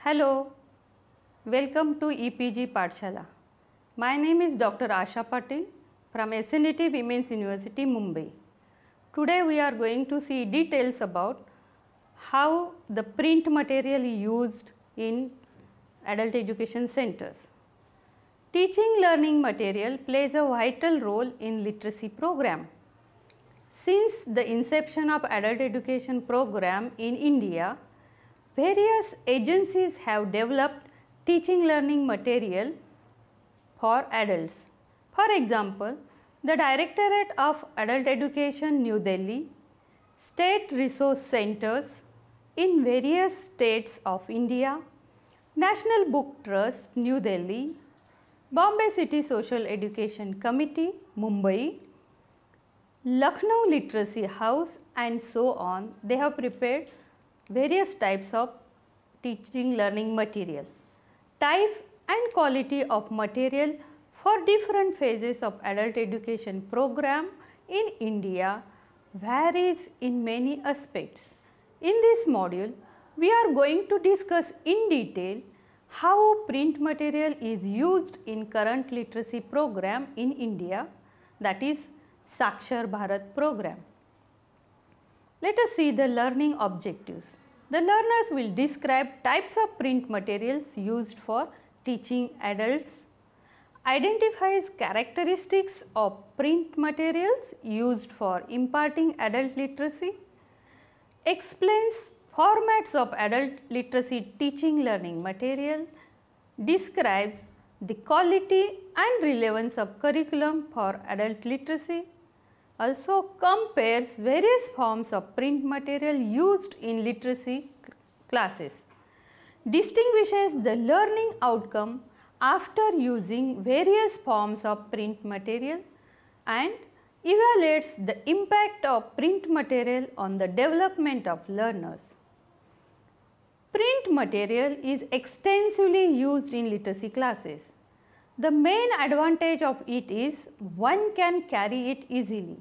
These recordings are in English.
Hello, welcome to EPG Pathshala. My name is Dr. Asha Patil from SNET Women's University, Mumbai. Today we are going to see details about how the print material is used in adult education centers. Teaching learning material plays a vital role in literacy program. Since the inception of adult education program in India, various agencies have developed teaching learning material for adults. For example, the Directorate of Adult Education, New Delhi, State Resource Centers in various states of India, National Book Trust, New Delhi, Bombay City Social Education Committee, Mumbai, Lucknow Literacy House and so on, they have prepared various types of teaching learning material. Type and quality of material for different phases of adult education program in India varies in many aspects. In this module, we are going to discuss in detail how print material is used in current literacy program in India, that is Sakshar Bharat program. Let us see the learning objectives. The learners will describe types of print materials used for teaching adults, identifies characteristics of print materials used for imparting adult literacy, explains formats of adult literacy teaching learning material, describes the quality and relevance of curriculum for adult literacy, also compares various forms of print material used in literacy classes, distinguishes the learning outcome after using various forms of print material and evaluates the impact of print material on the development of learners. Print material is extensively used in literacy classes. The main advantage of it is one can carry it easily.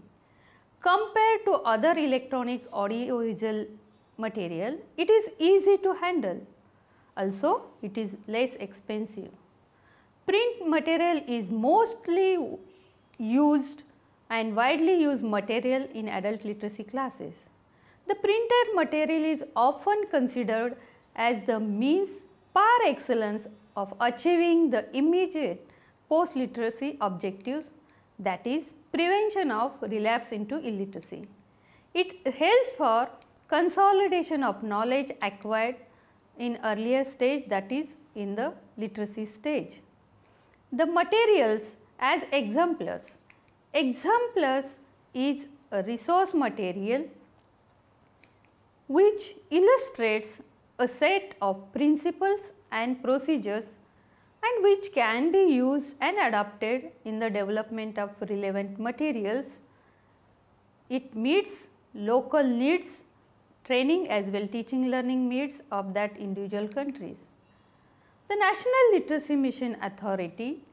Compared to other electronic audiovisual material, it is easy to handle. Also, it is less expensive. Print material is mostly used and widely used material in adult literacy classes. The printed material is often considered as the means par excellence of achieving the immediate post-literacy objectives, that is prevention of relapse into illiteracy. It helps for consolidation of knowledge acquired in earlier stage, that is in the literacy stage. The materials as exemplars. Exemplars is a resource material which illustrates a set of principles and procedures and which can be used and adapted in the development of relevant materials. It meets local needs, training as well teaching learning needs of that individual countries. The National Literacy Mission Authority,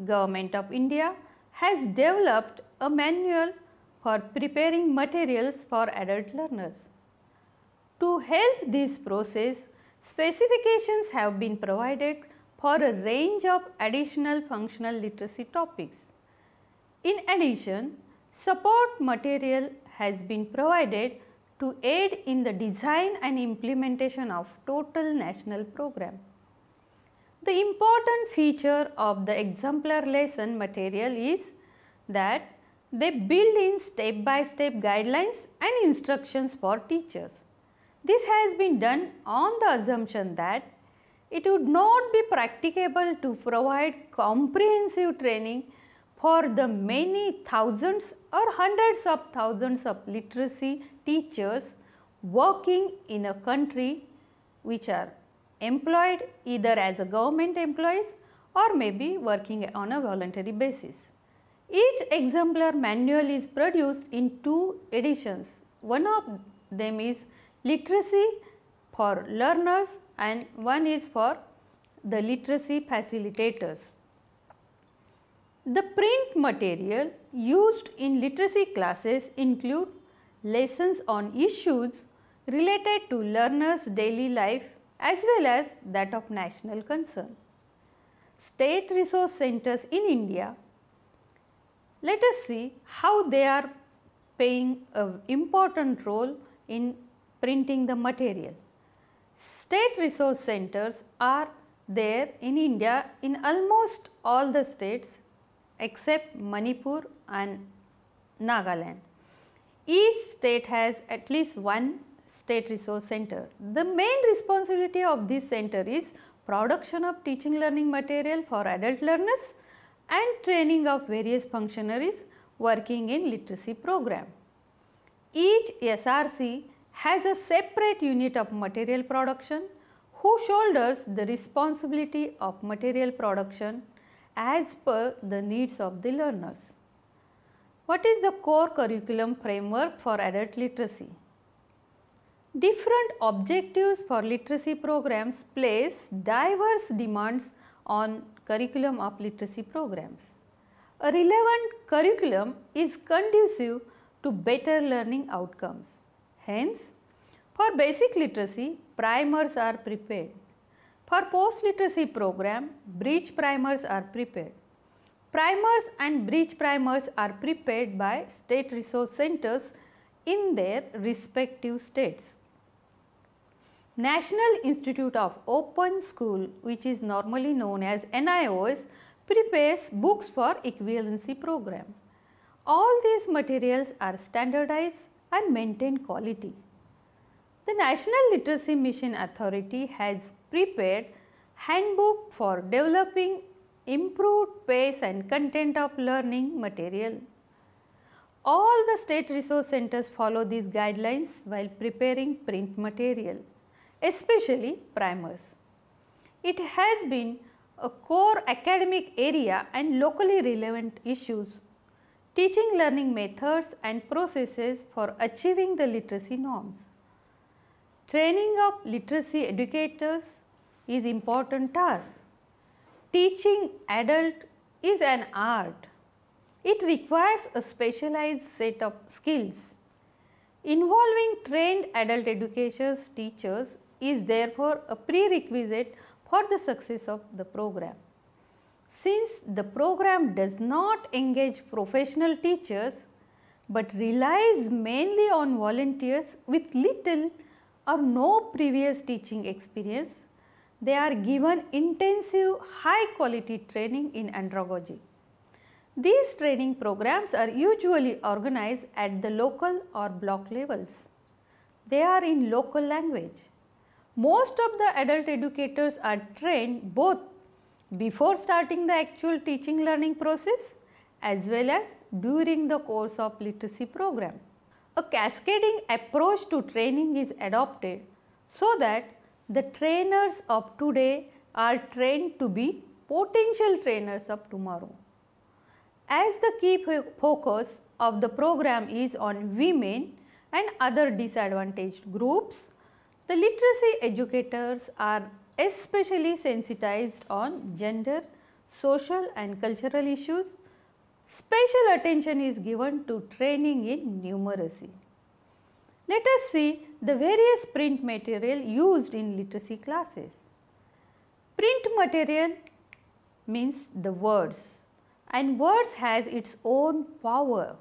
Government of India, has developed a manual for preparing materials for adult learners. To help this process, specifications have been provided for a range of additional functional literacy topics. In addition, support material has been provided to aid in the design and implementation of total national program. The important feature of the exemplar lesson material is that they build in step-by-step guidelines and instructions for teachers. This has been done on the assumption that it would not be practicable to provide comprehensive training for the many thousands or hundreds of thousands of literacy teachers working in a country which are employed either as a government employees or maybe working on a voluntary basis. Each exemplar manual is produced in 2 editions. One of them is literacy for learners and one is for the literacy facilitators. The print material used in literacy classes include lessons on issues related to learners' daily life as well as that of national concern. State resource centers in India, let us see how they are playing an important role in printing the material. State resource centers are there in India in almost all the states except Manipur and Nagaland. Each state has at least one state resource center. The main responsibility of this center is production of teaching learning material for adult learners and training of various functionaries working in literacy program. Each SRC has a separate unit of material production who shoulders the responsibility of material production as per the needs of the learners. What is the core curriculum framework for adult literacy? Different objectives for literacy programs place diverse demands on curriculum of literacy programs. A relevant curriculum is conducive to better learning outcomes. Hence, for basic literacy, primers are prepared. For post-literacy program, bridge primers are prepared. Primers and bridge primers are prepared by state resource centers in their respective states. National Institute of Open School, which is normally known as NIOS, prepares books for equivalency program. All these materials are standardized and maintain quality. The National Literacy Mission Authority has prepared handbook for developing improved pace and content of learning material. All the state resource centers follow these guidelines while preparing print material, especially primers. It has been a core academic area and locally relevant issues, teaching learning methods and processes for achieving the literacy norms. Training of literacy educators is important task. Teaching adult is an art. It requires a specialized set of skills. Involving trained adult education teachers is therefore a prerequisite for the success of the program. Since the program does not engage professional teachers but relies mainly on volunteers with little or no previous teaching experience, they are given intensive high quality training in andragogy. These training programs are usually organized at the local or block levels. They are in local language. Most of the adult educators are trained both before starting the actual teaching learning process as well as during the course of literacy program. A cascading approach to training is adopted so that the trainers of today are trained to be potential trainers of tomorrow. As the key focus of the program is on women and other disadvantaged groups, the literacy educators are especially sensitized on gender, social and cultural issues. Special attention is given to training in numeracy. Let us see the various print material used in literacy classes. Print material means the words, and words has its own power.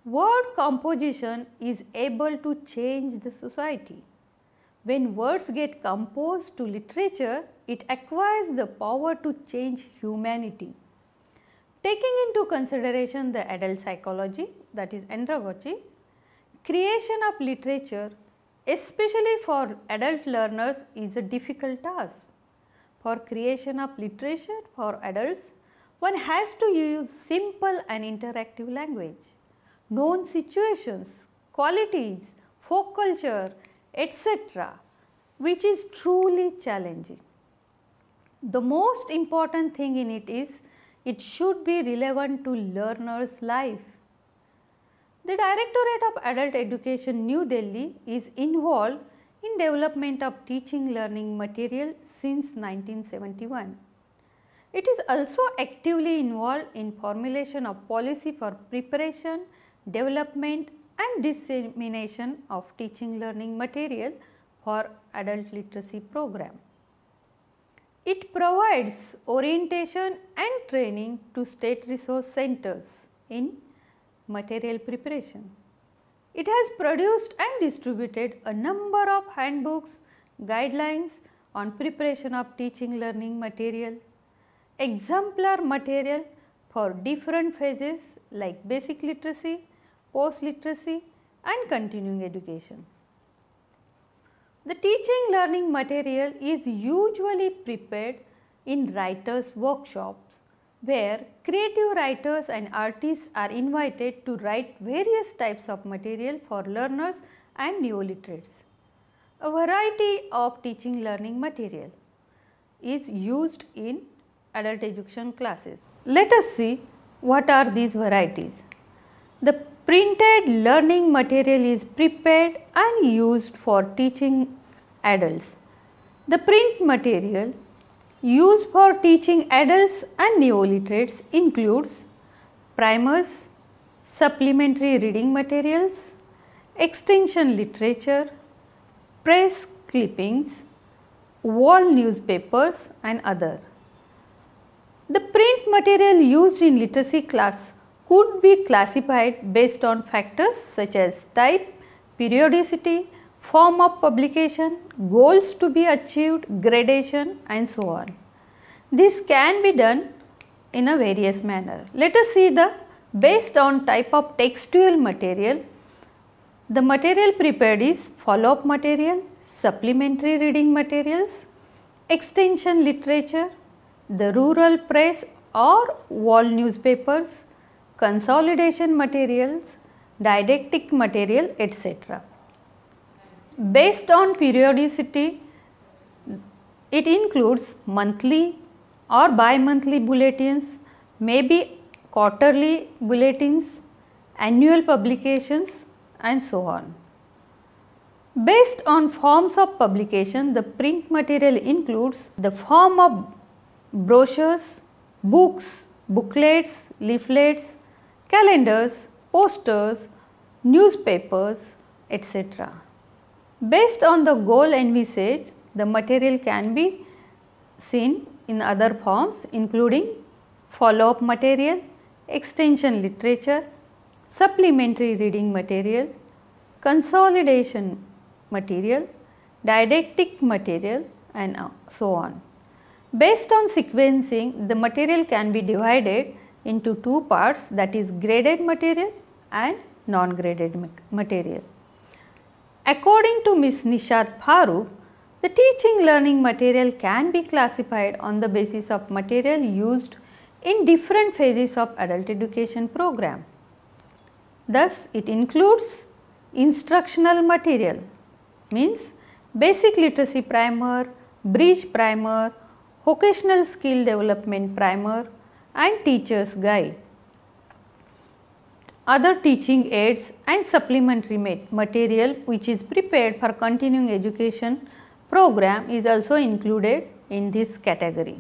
Word composition is able to change the society. When words get composed to literature, it acquires the power to change humanity. Taking into consideration the adult psychology, that is andragogy, creation of literature, especially for adult learners, is a difficult task. For creation of literature for adults, one has to use simple and interactive language, known situations, qualities, folk culture, etc., which is truly challenging. The most important thing in it is it should be relevant to learner's life. The Directorate of Adult Education, New Delhi is involved in development of teaching learning material since 1971. It is also actively involved in formulation of policy for preparation, development and dissemination of teaching learning material for adult literacy program. It provides orientation and training to state resource centers in material preparation. It has produced and distributed a number of handbooks, guidelines on preparation of teaching learning material, exemplar material for different phases like basic literacy, post literacy and continuing education. The teaching learning material is usually prepared in writers' workshops where creative writers and artists are invited to write various types of material for learners and neoliterates. A variety of teaching learning material is used in adult education classes. Let us see what are these varieties. The printed learning material is prepared and used for teaching adults. The print material used for teaching adults and neoliterates includes primers, supplementary reading materials, extension literature, press clippings, wall newspapers and other. The print material used in literacy class could be classified based on factors such as type, periodicity, form of publication, goals to be achieved, gradation and so on. This can be done in a various manner. Let us see the based on type of textual material. The material prepared is follow-up material, supplementary reading materials, extension literature, the rural press or wall newspapers, consolidation materials, didactic material, etc. Based on periodicity, it includes monthly or bi-monthly bulletins, maybe quarterly bulletins, annual publications and so on. Based on forms of publication, the print material includes the form of brochures, books, booklets, leaflets, calendars, posters, newspapers, etc. Based on the goal envisaged, the material can be seen in other forms including follow-up material, extension literature, supplementary reading material, consolidation material, didactic material and so on. Based on sequencing, the material can be divided into two parts, that is graded material and non-graded material. According to Ms. Nishat Farooq, the teaching learning material can be classified on the basis of material used in different phases of adult education program. Thus, it includes instructional material, means basic literacy primer, bridge primer, vocational skill development primer and teacher's guide. Other teaching aids and supplementary material which is prepared for continuing education program is also included in this category.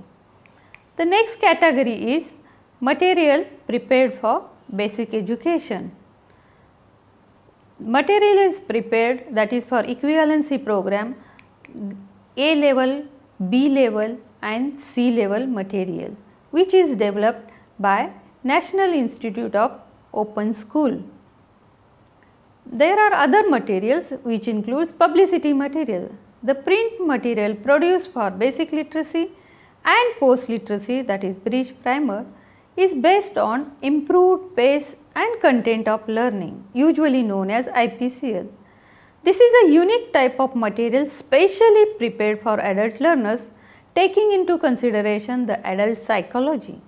The next category is material prepared for basic education. Material is prepared, that is for equivalency program, A level, B level and C level material, which is developed by National Institute of Open School. There are other materials which includes publicity material. The print material produced for basic literacy and post literacy, that is bridge primer, is based on improved pace and content of learning, usually known as IPCL. This is a unique type of material specially prepared for adult learners, taking into consideration the adult psychology.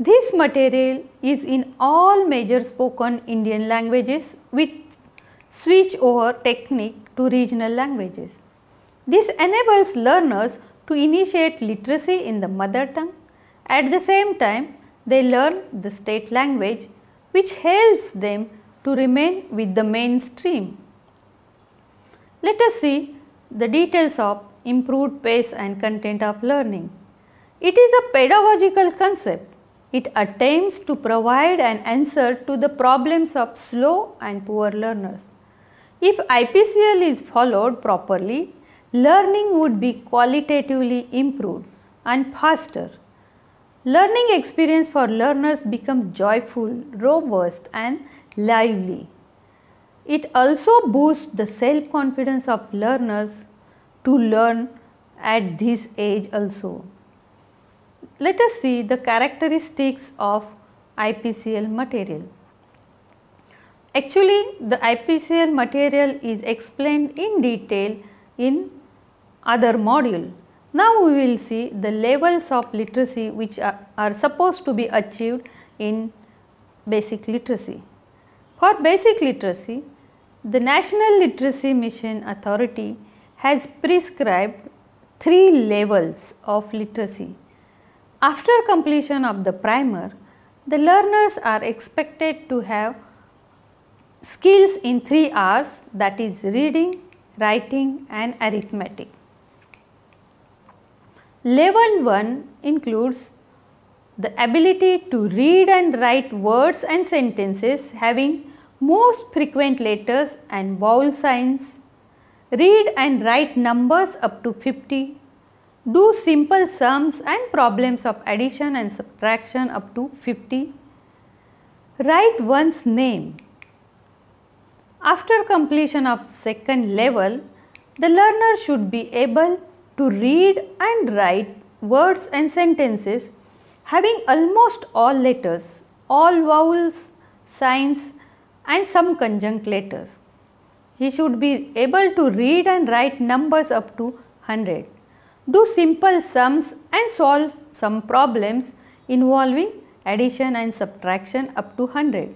This material is in all major spoken Indian languages with switch over technique to regional languages. This enables learners to initiate literacy in the mother tongue. At the same time, they learn the state language, which helps them to remain with the mainstream. Let us see the details of improved pace and content of learning. It is a pedagogical concept. It attempts to provide an answer to the problems of slow and poor learners. If IPCL is followed properly, learning would be qualitatively improved and faster. Learning experience for learners becomes joyful, robust and lively. It also boosts the self-confidence of learners to learn at this age also. Let us see the characteristics of IPCL material. Actually, the IPCL material is explained in detail in other module. Now we will see the levels of literacy which are supposed to be achieved in basic literacy. For basic literacy, the National Literacy Mission Authority has prescribed 3 levels of literacy. After completion of the primer, the learners are expected to have skills in 3 R's, that is reading, writing and arithmetic. Level 1 includes the ability to read and write words and sentences having most frequent letters and vowel signs, read and write numbers up to 50, do simple sums and problems of addition and subtraction up to 50, write one's name. After completion of second level, the learner should be able to read and write words and sentences having almost all letters, all vowels, signs and some conjunct letters. He should be able to read and write numbers up to 100, do simple sums and solve some problems involving addition and subtraction up to 100.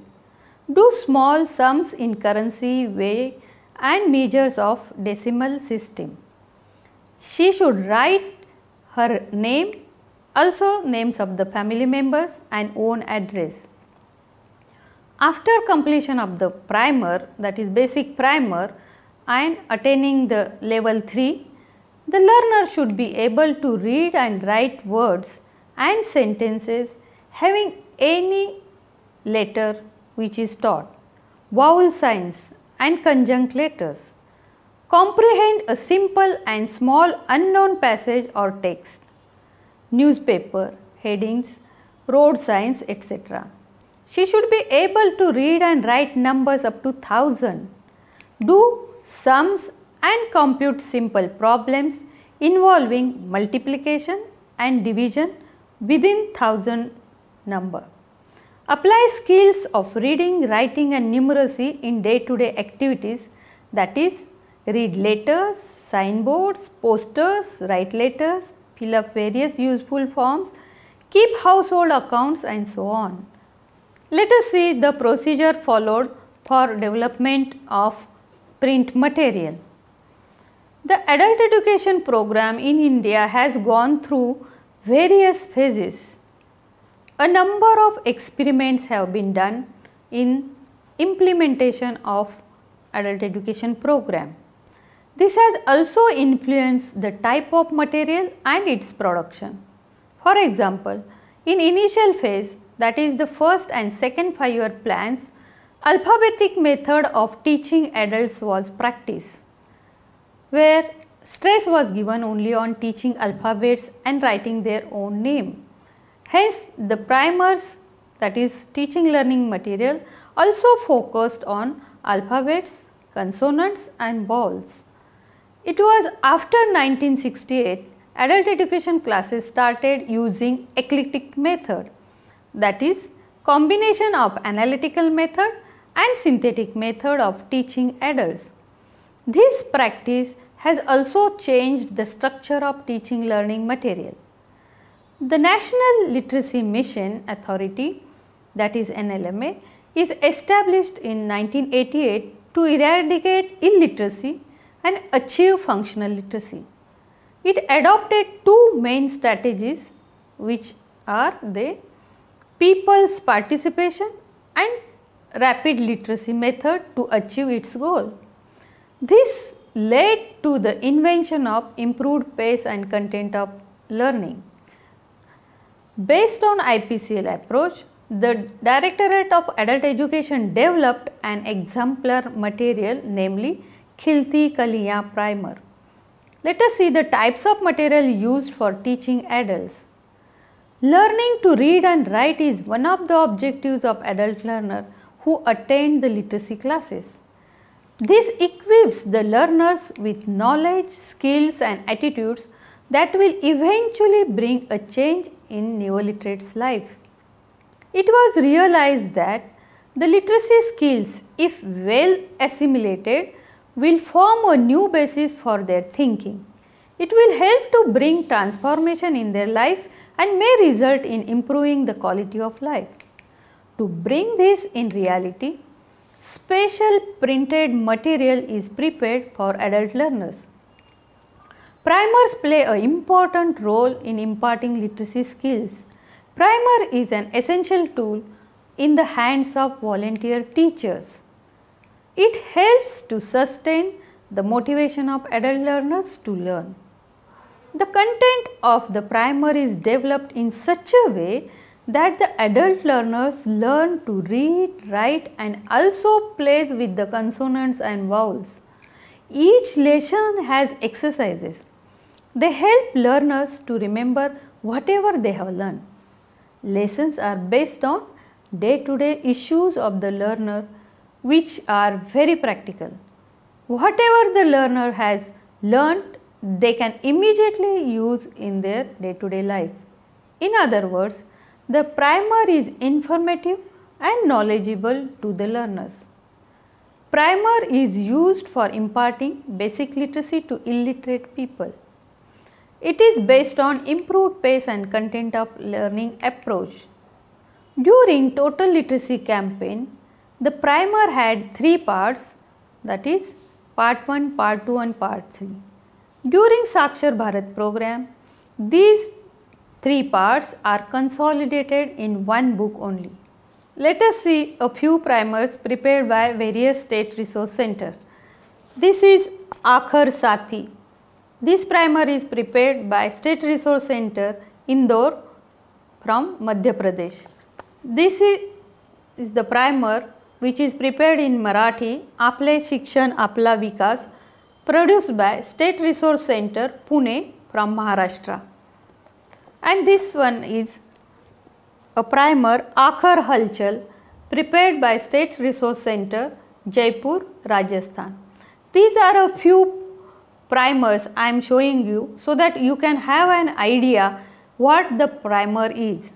Do small sums in currency, weight and measures of decimal system. She should write her name, also names of the family members and own address. After completion of the primer, that is basic primer, and attaining the level 3, the learner should be able to read and write words and sentences having any letter which is taught, vowel signs and conjunct letters, comprehend a simple and small unknown passage or text, newspaper, headings, road signs, etc. She should be able to read and write numbers up to 1000, do sums and compute simple problems involving multiplication and division within 1000 number. Apply skills of reading, writing and numeracy in day-to-day activities, that is read letters, signboards, posters, write letters, fill up various useful forms, keep household accounts and so on. Let us see the procedure followed for development of print material. The adult education program in India has gone through various phases. A number of experiments have been done in implementation of adult education program. This has also influenced the type of material and its production. For example, in initial phase, that is the first and second 5-year plans, alphabetic method of teaching adults was practiced, where stress was given only on teaching alphabets and writing their own name. Hence, the primers, that is teaching learning material, also focused on alphabets, consonants and vowels. It was after 1968 adult education classes started using eclectic method, that is combination of analytical method and synthetic method of teaching adults. This practice has also changed the structure of teaching learning material. The National Literacy Mission Authority, that is NLMA, is established in 1988 to eradicate illiteracy and achieve functional literacy. It adopted 2 main strategies, which are the people's participation and rapid literacy method to achieve its goal. This led to the invention of improved pace and content of learning. Based on IPCL approach, the Directorate of Adult Education developed an exemplar material, namely Khilti Kaliyan Primer. Let us see the types of material used for teaching adults. Learning to read and write is one of the objectives of adult learners who attend the literacy classes. This equips the learners with knowledge, skills and attitudes that will eventually bring a change in neoliterate's life. It was realized that the literacy skills, if well assimilated, will form a new basis for their thinking. It will help to bring transformation in their life and may result in improving the quality of life. To bring this in reality, special printed material is prepared for adult learners. Primers play an important role in imparting literacy skills. Primer is an essential tool in the hands of volunteer teachers. It helps to sustain the motivation of adult learners to learn. The content of the primer is developed in such a way that the adult learners learn to read, write and also plays with the consonants and vowels. Each lesson has exercises. They help learners to remember whatever they have learned. Lessons are based on day-to-day issues of the learner, which are very practical. Whatever the learner has learned, they can immediately use in their day-to-day life. In other words, the primer is informative and knowledgeable to the learners. Primer is used for imparting basic literacy to illiterate people. It is based on improved pace and content of learning approach. During Total Literacy campaign, the primer had 3 parts, that is part 1, part 2 and part 3. During Sakshar Bharat program, these 3 parts are consolidated in one book only. Let us see a few primers prepared by various state resource centers. This is Akhar Saathi. This primer is prepared by State Resource Center, Indore from Madhya Pradesh. This is the primer which is prepared in Marathi, Aple Shikshan Apla Vikas, produced by State Resource Center, Pune from Maharashtra. And this one is a primer Akhar Halchal, prepared by State Resource Center, Jaipur, Rajasthan. These are a few primers I am showing you so that you can have an idea what the primer is.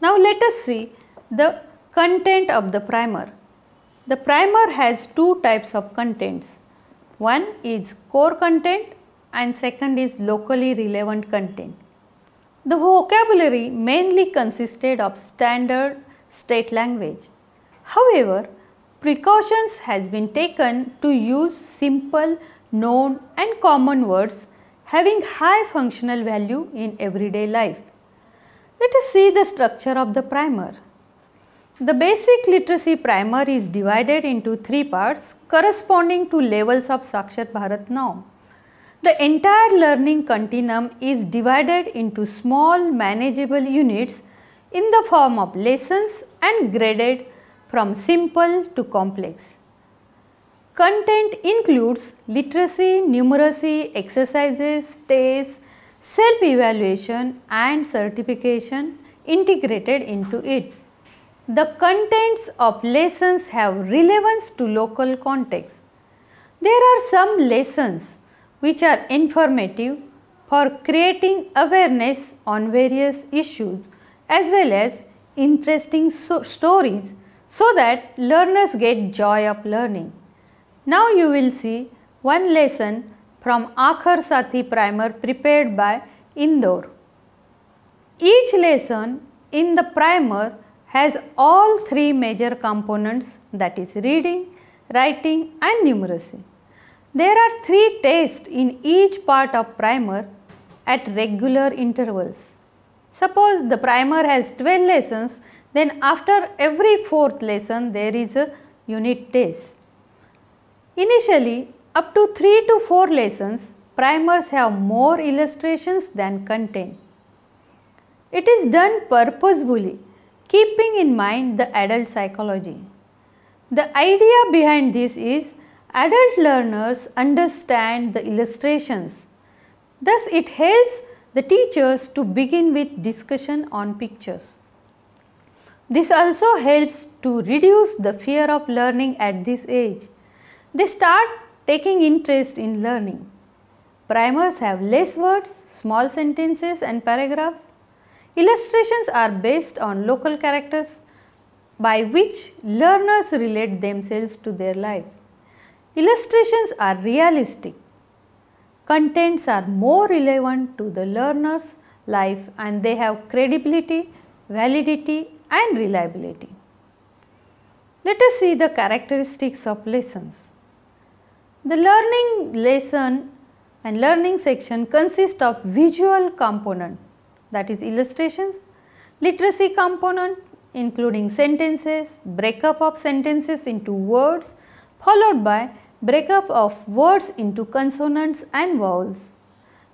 Now let us see the content of the primer. The primer has 2 types of contents. One is core content and second is locally relevant content. The vocabulary mainly consisted of standard state language. However, precautions has been taken to use simple, known and common words having high functional value in everyday life. Let us see the structure of the primer. The basic literacy primer is divided into 3 parts corresponding to levels of Sakshar Bharat norm. The entire learning continuum is divided into small manageable units in the form of lessons and graded from simple to complex. Content includes literacy, numeracy, exercises, tests, self-evaluation and certification integrated into it. The contents of lessons have relevance to local context. There are some lessons which are informative for creating awareness on various issues as well as interesting stories so that learners get joy of learning. Now you will see one lesson from Akhar Saathi primer prepared by Indore. Each lesson in the primer has all 3 major components, that is reading, writing and numeracy. There are 3 tests in each part of primer at regular intervals. Suppose the primer has 12 lessons, then after every 4th lesson there is a unit test. Initially, up to 3 to 4 lessons, primers have more illustrations than content. It is done purposefully, keeping in mind the adult psychology. The idea behind this is adult learners understand the illustrations. Thus, it helps the teachers to begin with discussion on pictures. This also helps to reduce the fear of learning at this age. They start taking interest in learning. Primers have less words, small sentences and paragraphs. Illustrations are based on local characters by which learners relate themselves to their life. Illustrations are realistic. Contents are more relevant to the learner's life and they have credibility, validity and reliability. Let us see the characteristics of lessons. The learning lesson and learning section consists of visual component, that is illustrations, literacy component including sentences, breakup of sentences into words followed by breakup of words into consonants and vowels,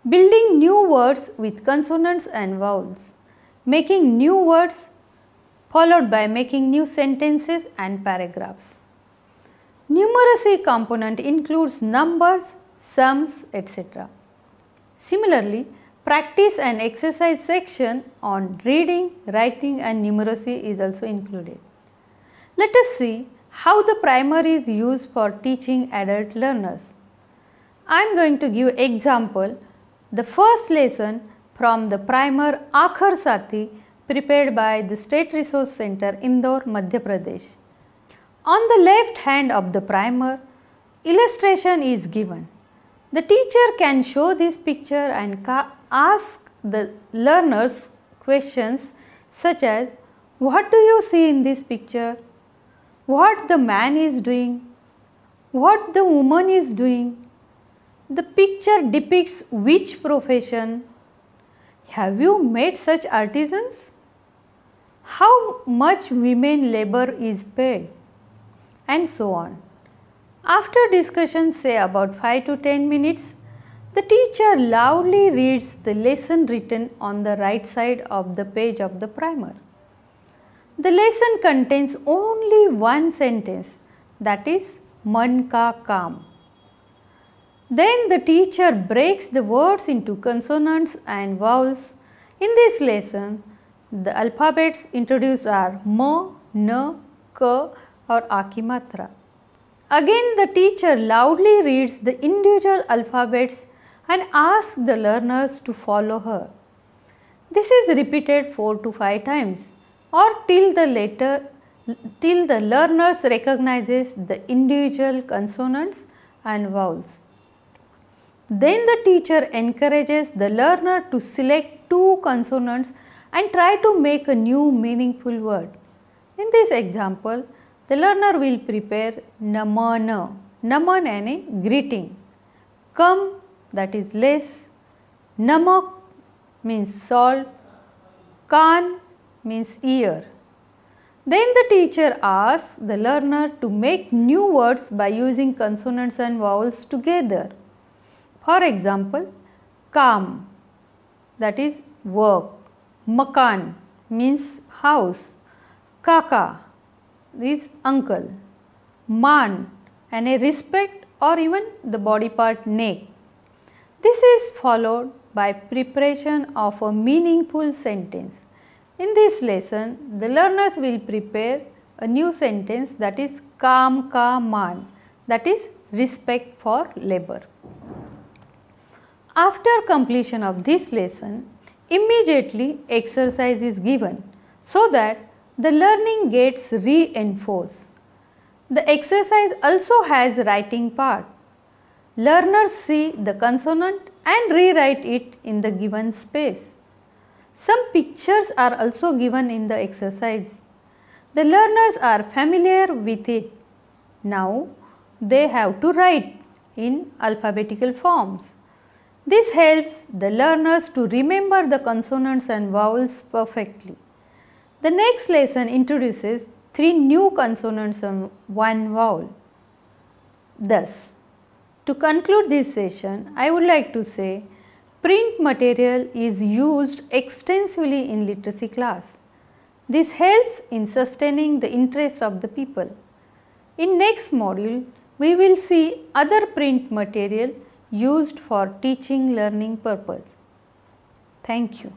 building new words with consonants and vowels, making new words followed by making new sentences and paragraphs. Numeracy component includes numbers, sums, etc. Similarly, practice and exercise section on reading, writing and numeracy is also included. Let us see how the primer is used for teaching adult learners. I am going to give example, the first lesson from the primer Aakhar Saathi prepared by the State Resource Center, Indore, Madhya Pradesh. On the left hand of the primer, illustration is given. The teacher can show this picture and ask the learners questions such as, what do you see in this picture? What the man is doing? What the woman is doing? The picture depicts which profession? Have you met such artisans? How much women labor is paid? And so on. After discussion, say about 5 to 10 minutes, the teacher loudly reads the lesson written on the right side of the page of the primer. The lesson contains only one sentence, that is Man ka kaam. Then the teacher breaks the words into consonants and vowels. In this lesson, the alphabets introduced are ma, na, ka or Vidya-mitra. Again the teacher loudly reads the individual alphabets and asks the learners to follow her. This is repeated 4 to 5 times or till the learners recognizes the individual consonants and vowels. Then the teacher encourages the learner to select 2 consonants and try to make a new meaningful word. In this example, the learner will prepare naman, naman and greeting, kam that is less, namak means salt, kan means ear. Then the teacher asks the learner to make new words by using consonants and vowels together. For example, kam that is work, makan means house, kaka is uncle, man and a respect or even the body part neck. This is followed by preparation of a meaningful sentence. In this lesson, the learners will prepare a new sentence that is kam ka man, that is respect for labor. After completion of this lesson, immediately exercise is given so that the learning gets reinforced. The exercise also has writing part. Learners see the consonant and rewrite it in the given space. Some pictures are also given in the exercise. The learners are familiar with it. Now they have to write in alphabetical forms. This helps the learners to remember the consonants and vowels perfectly. The next lesson introduces 3 new consonants and 1 vowel. Thus, to conclude this session, I would like to say print material is used extensively in literacy class. This helps in sustaining the interest of the people. In next module, we will see other print material used for teaching learning purpose. Thank you.